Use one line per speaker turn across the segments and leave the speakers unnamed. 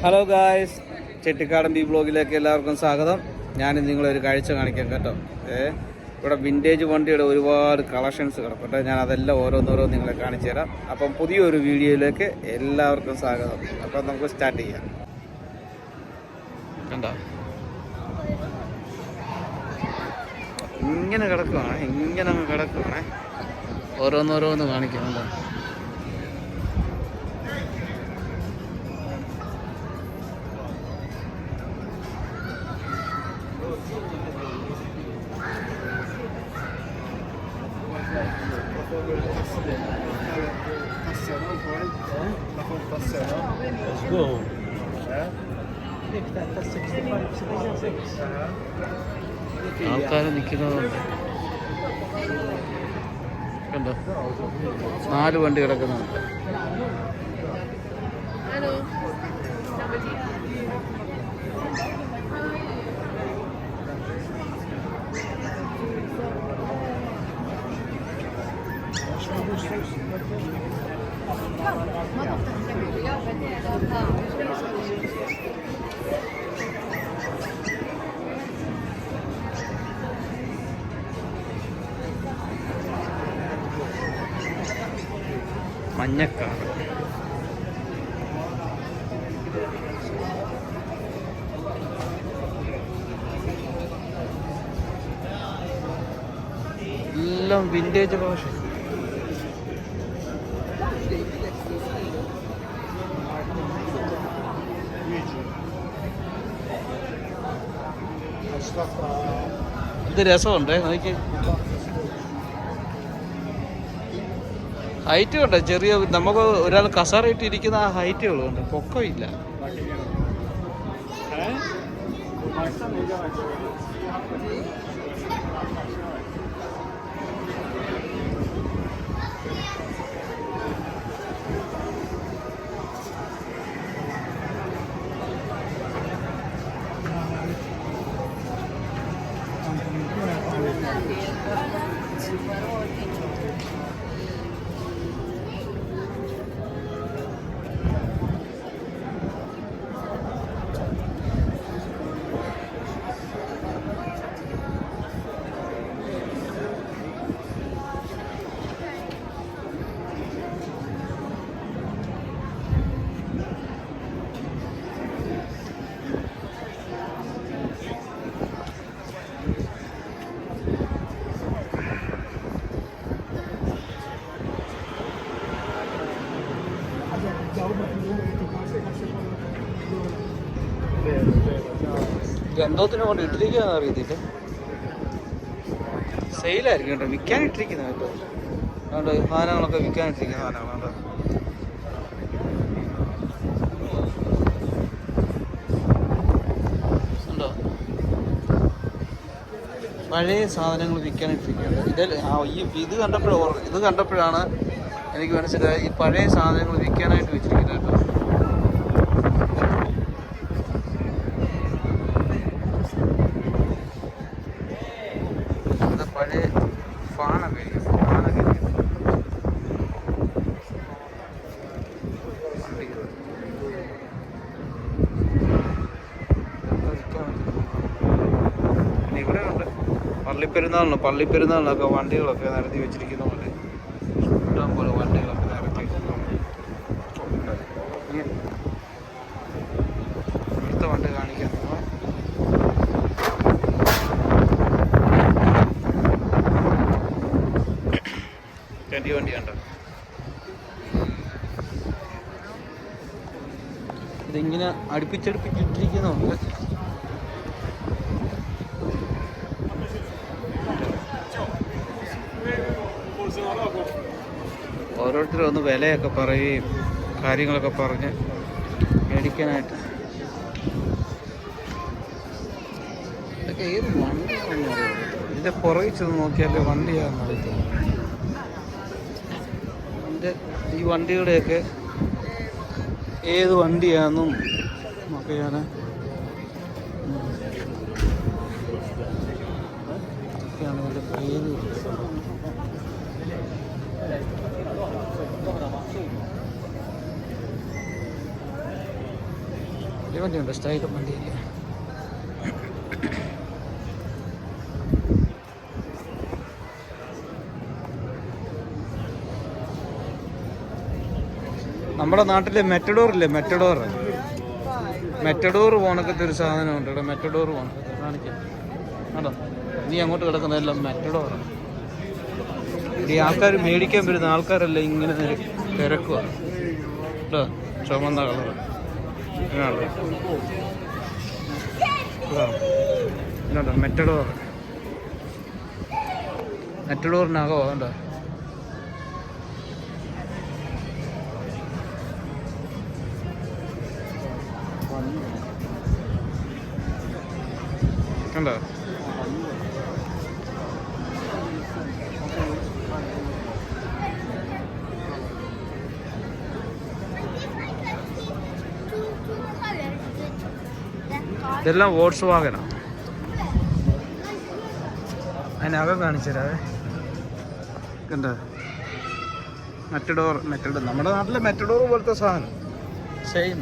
Hello guys, ചെട്ടിക്കാടൻ B ബ്ലോഗിലേക്ക് എല്ലാവർക്കും സ്വാഗതം. ഞാനിന്ന് നിങ്ങളൊരു കാഴ്ച കാണിക്കാം കേട്ടോ. ഇവിടെ വിൻറ്റേജ് വണ്ടിയുടെ ഒരുപാട് കളക്ഷൻസ് കിടക്കട്ടെ. ഞാൻ അതെല്ലാം ഓരോന്നോരോന്ന് നിങ്ങളെ കാണിച്ചു തരാം. അപ്പം പുതിയൊരു വീഡിയോയിലേക്ക് എല്ലാവർക്കും സ്വാഗതം. അപ്പം നമുക്ക് സ്റ്റാർട്ട് ചെയ്യാം. കണ്ടോ, ഇങ്ങനെ കിടക്കുവാണ്, ഇങ്ങനെ അങ്ങ് കിടക്കുവാണേ. ഓരോന്നോരോന്ന് കാണിക്കാം. കണ്ടോ, ആൾക്കാർ നിൽക്കുന്നതുണ്ട്. കണ്ടോ, 4 വണ്ടി കിടക്കുന്നുണ്ട്. മഞ്ഞക്കാർ, എല്ലാം വിൻറ്റേജ് ഭാഷ. ഇത് രസമുണ്ടേ, നോക്കി. ഹൈറ്റ് കണ്ടോ, ചെറിയ നമുക്ക് ഒരാൾ കസറിട്ട് ഇരിക്കുന്ന ആ ഹൈറ്റുകളുണ്ട്, പൊക്കമില്ല. എന്തോത്തിനെ കൊണ്ട് ഇട്ടിരിക്കുകയെന്ന് അറിയത്തില്ല. സെയിലായിരിക്കും കേട്ടോ, വിൽക്കാൻ ഇട്ടിരിക്കുന്ന കേട്ടോ. അതുകൊണ്ട് സാധനങ്ങളൊക്കെ വിൽക്കാൻ ഇട്ടിരിക്കുന്ന സാധനങ്ങളുണ്ട്. ഉണ്ടോ, പഴയ സാധനങ്ങൾ വിൽക്കാൻ ഇട്ടിരിക്കുകയാണ്. ഇത് കണ്ടപ്പോഴാണ് എനിക്ക് മനസ്സിലായി ഈ പഴയ സാധനങ്ങൾ വിൽക്കാനായിട്ട് വെച്ചിരിക്കുന്നത് കേട്ടോ. പഴയ ഫാനൊക്കെ ഇവിടെ ഉണ്ട്. പള്ളിപ്പെരുന്നാളിനൊക്കെ വണ്ടികളൊക്കെ നിരത്തി വെച്ചിരിക്കുന്ന പോലെ ഇഷ്ടം പോലെ വണ്ടികളൊക്കെ നിരത്തി. അടുത്ത വണ്ടി കാണിക്കാൻ വണ്ടി കണ്ടോ. ഇതിങ്ങനെ അടുപ്പിച്ചടുപ്പിച്ചിട്ടിരിക്കുന്നുണ്ട്. ഓരോരുത്തരും ഒന്ന് വിലയൊക്കെ പറയുകയും കാര്യങ്ങളൊക്കെ പറഞ്ഞ് മേടിക്കാനായിട്ട്. ഇതൊക്കെ ഏത് വണ്ടിയാണെന്ന് അറിയാം. ഇതിൻ്റെ പുറകിൽ ചെന്ന് നോക്കിയാലേ വണ്ടിയാണെന്ന് അറിയത്തില്ല. ഈ വണ്ടിയുടെയൊക്കെ ഏത് വണ്ടിയാണെന്നും ഒക്കെയാണ് ഇതിൻ്റെ പേര്. വണ്ടിയുണ്ട്, സ്റ്റൈലും വണ്ടിയില്ല. നമ്മുടെ നാട്ടിലെ മെറ്റഡോറില്ലേ, മെറ്റഡോർ പോണക്കത്തെ ഒരു സാധനമുണ്ട് ഇവിടെ. മെറ്റഡോർ പോണക്കത്തെ കാണിക്കാം കേട്ടോ. നീ അങ്ങോട്ട് കിടക്കുന്നതെല്ലാം മെറ്റഡോറാണ്. ഈ ആൾക്കാർ മേടിക്കാൻ വരുന്ന ആൾക്കാരെല്ലാം ഇങ്ങനെ തിരക്കുക കേട്ടോ. ചുമന്ന കളർ കേട്ടോ. മെറ്റഡോറിനകോ കണ്ടോ. കണ്ടോ ഇതെല്ലാം വോൾക്സ് വാഗനാണ്. അതിനകം കാണിച്ചു തരാവേ. കണ്ടോ മെറ്റഡോർ. നമ്മുടെ നാട്ടിലെ മെറ്റഡോർ പോലത്തെ സാധനം സെയിം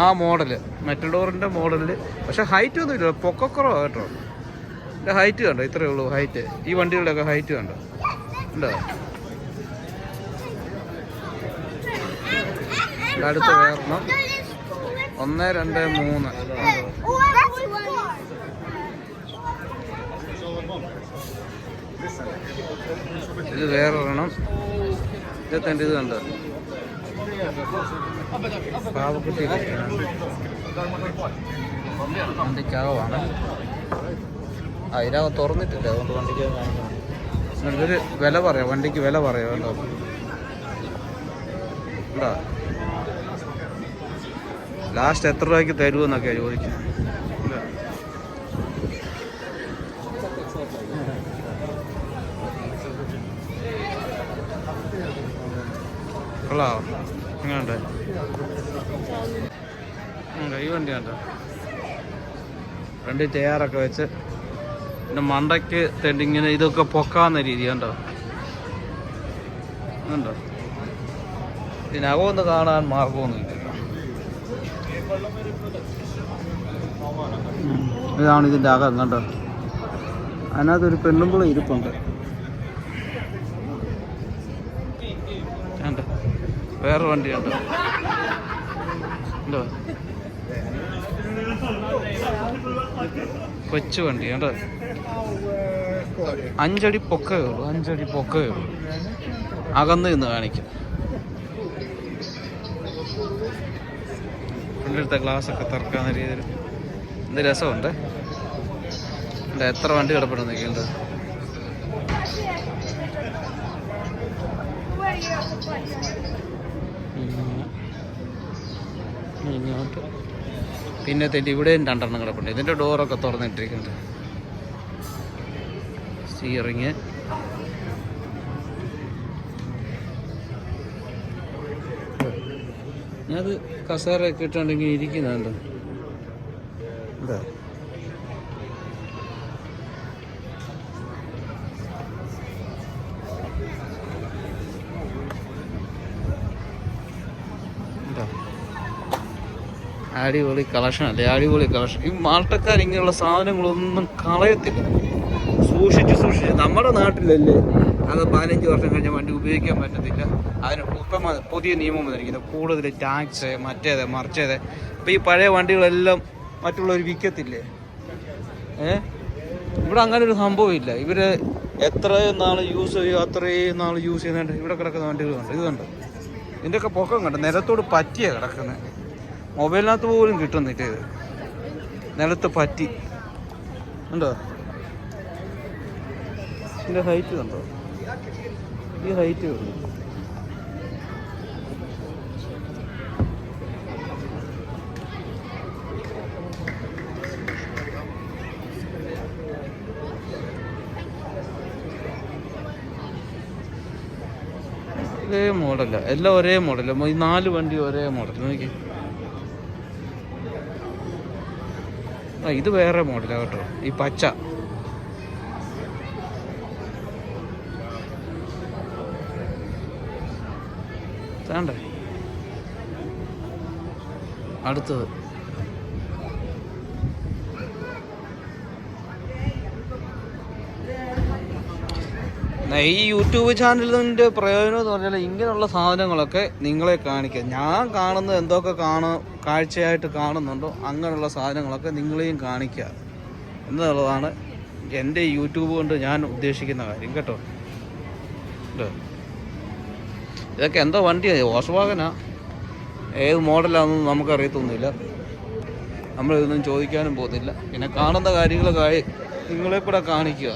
ആ മോഡല്, മെറ്റഡോറിൻ്റെ മോഡലിൽ. പക്ഷെ ഹൈറ്റ് ഒന്നും ഇല്ല, പൊക്കക്കുറവാണ് കേട്ടോ. എൻ്റെ ഹൈറ്റ് കണ്ടോ, ഇത്രയേ ഉള്ളൂ ഹൈറ്റ്. ഈ വണ്ടികളുടെയൊക്കെ ഹൈറ്റ് കണ്ടോ ഉണ്ടോ. അടുത്ത് വേറെണ്ണം 1, 2, 3. ഇത് വേറൊരെണ്ണം. ഇത് കണ്ടോ പാവക്കുട്ടി വണ്ടിക്കകമാണ്. അതിനകം തുറന്നിട്ടില്ല, അതുകൊണ്ട് വണ്ടിക്ക് കാണിക്കണം. ഇതൊരു വില പറയാം, വണ്ടിക്ക് വില പറയാം കേട്ടോ. ഉണ്ടോ ലാസ്റ്റ് എത്ര രൂപയ്ക്ക് തരുമെന്നൊക്കെയാണ് ചോദിക്കുന്നത്. കൊള്ളാവോ ഇങ്ങനെയുണ്ട്. ഈ വണ്ടി കണ്ടോ, വണ്ടി ചെയറൊക്കെ വെച്ച് പിന്നെ മണ്ടയ്ക്ക് തെണ്ടിങ്ങനെ ഇതൊക്കെ പൊക്കാവുന്ന രീതി കണ്ടോ. ഉണ്ടോ ഇതിനകമൊന്ന് കാണാൻ മാർഗമൊന്നുമില്ല. ഇതാണ് ഇതിൻ്റെ അകം കണ്ടോ. അതിനകത്തൊരു പെണ്ണുമ്പിള ഇരിപ്പുണ്ട് കണ്ടോ. വേറെ വണ്ടി കണ്ടോ എന്തോ കൊച്ചു വണ്ടി കണ്ടോ. 5 അടി പൊക്കേ ഉള്ളൂ, 5 അടി പൊക്കേ ഉള്ളൂ. അകന്ന് നിന്ന് കാണിക്കും. ഫ്രണ്ടിലത്തെ ഗ്ലാസ്സൊക്കെ തുറക്കാവുന്ന രീതിയിൽ എന്ത് രസമുണ്ട്. എത്ര വണ്ടി കിടപ്പെടുന്നൊക്കെയുണ്ട്. ഇങ്ങോട്ട് പിന്നെ ഇവിടെയും 2 എണ്ണം കിടപ്പുണ്ട്. ഇതിൻ്റെ ഡോറൊക്കെ തുറന്നിട്ടിരിക്കുന്നുണ്ട്. സ്റ്റിയറിങ് അത് കസേരയൊക്കെ ഇട്ടുണ്ടെങ്കിൽ ഇരിക്കുന്നുണ്ട്. എന്താ അടിപൊളി കളക്ഷൻ അല്ലേ, അടിപൊളി കളക്ഷൻ. ഈ മാൾട്ടക്കാർ ഇങ്ങനെയുള്ള സാധനങ്ങളൊന്നും കളയത്തില്ല, സൂക്ഷിച്ച്. നമ്മുടെ നാട്ടിലല്ലേ അത് 15 വർഷം കഴിഞ്ഞ വണ്ടി ഉപയോഗിക്കാൻ പറ്റത്തില്ല. അതിന് ഇപ്പം പുതിയ നിയമം വന്നിരിക്കുന്നത്, കൂടുതൽ ടാക്സ് മറ്റേത് മറിച്ചത്. ഇപ്പം ഈ പഴയ വണ്ടികളെല്ലാം മറ്റുള്ളവർ വിൽക്കത്തില്ലേ. ഇവിടെ അങ്ങനെ ഒരു സംഭവം ഇല്ല. ഇവർ എത്രയും നാൾ യൂസ് ചെയ്യുക അത്രയും നാൾ യൂസ് ചെയ്യുന്നുണ്ട്. ഇവിടെ കിടക്കുന്ന വണ്ടികളുണ്ട്, ഇത് കണ്ടോ. ഇതിൻ്റെയൊക്കെ പൊക്കം കണ്ടോ, നിലത്തോട് പറ്റിയാണ് കിടക്കുന്നത്. മൊബൈലിനകത്ത് പോലും കിട്ടുന്നില്ല. ഇത് നിലത്ത് പറ്റി ഉണ്ടോ. ഇതിൻ്റെ ഹൈറ്റ് കണ്ടോ, ഈ ഹൈറ്റ് കണ്ടോ. ഒരേ മോഡല്ല, എല്ലാം ഒരേ മോഡല്. ഈ 4 വണ്ടി ഒരേ മോഡൽ. നോക്കി, ഇത് വേറെ മോഡലാണ് കേട്ടോ. ഈ പച്ച വേണ്ടേ. അടുത്തത് ഈ യൂട്യൂബ് ചാനലിൻ്റെ പ്രയോജനം എന്ന് പറഞ്ഞാൽ ഇങ്ങനെയുള്ള സാധനങ്ങളൊക്കെ നിങ്ങളെ കാണിക്കുക. ഞാൻ കാണുന്നത് എന്തൊക്കെ കാഴ്ചയായിട്ട് കാണുന്നുണ്ടോ അങ്ങനെയുള്ള സാധനങ്ങളൊക്കെ നിങ്ങളെയും കാണിക്കുക എന്നുള്ളതാണ് എൻ്റെ യൂട്യൂബ് കൊണ്ട് ഞാൻ ഉദ്ദേശിക്കുന്ന കാര്യം കേട്ടോ. ഇതൊക്കെ എന്തോ വണ്ടിയാണ്, വോൾക്സ്വാഗനാ, ഏത് മോഡലാണെന്നൊന്നും നമുക്കറിയത്തൊന്നുമില്ല. നമ്മളിതൊന്നും ചോദിക്കാനും പോകുന്നില്ല. പിന്നെ കാണുന്ന കാര്യങ്ങളൊക്കെ നിങ്ങളെ കൂടെ കാണിക്കുക.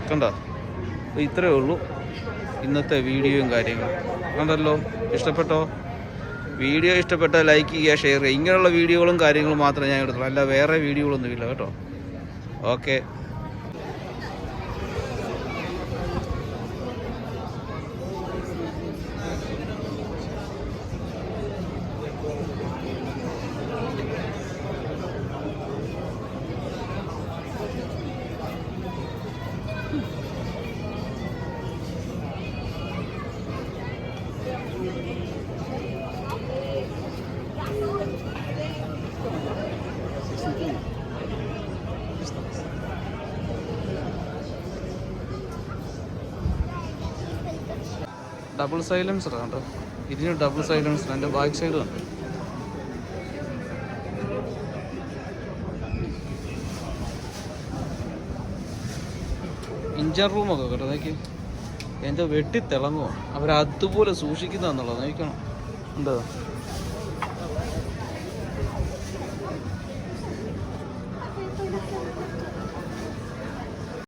കണ്ടോ? ഇത്രയേ ഉള്ളൂ ഇന്നത്തെ വീഡിയോയും കാര്യങ്ങളും. കണ്ടല്ലോ? ഇഷ്ടപ്പെട്ടോ? വീഡിയോ ഇഷ്ടപ്പെട്ടാൽ ലൈക്ക് ചെയ്യുക, ഷെയർ ചെയ്യുക. ഇങ്ങനെയുള്ള വീഡിയോകളും കാര്യങ്ങളും മാത്രമേ ഞാൻ എടുത്തുള്ളൂ, അല്ല വേറെ വീഡിയോകളൊന്നുമില്ല കേട്ടോ. ഓക്കെ. ഡബിൾ സൈലൻസർ കണ്ടോ? ഇതിന് ഡബിൾ സൈലൻസർ. എൻ്റെ ബാക്ക് സൈഡ് കണ്ടോ? ഇഞ്ചർ റൂമൊക്കെ കേട്ടോ. നോക്കി എൻ്റെ വെട്ടിത്തിളങ്ങുമോ, അവരതുപോലെ സൂക്ഷിക്കുന്നതെന്നുള്ളത് നോക്കണം. ഉണ്ടോ?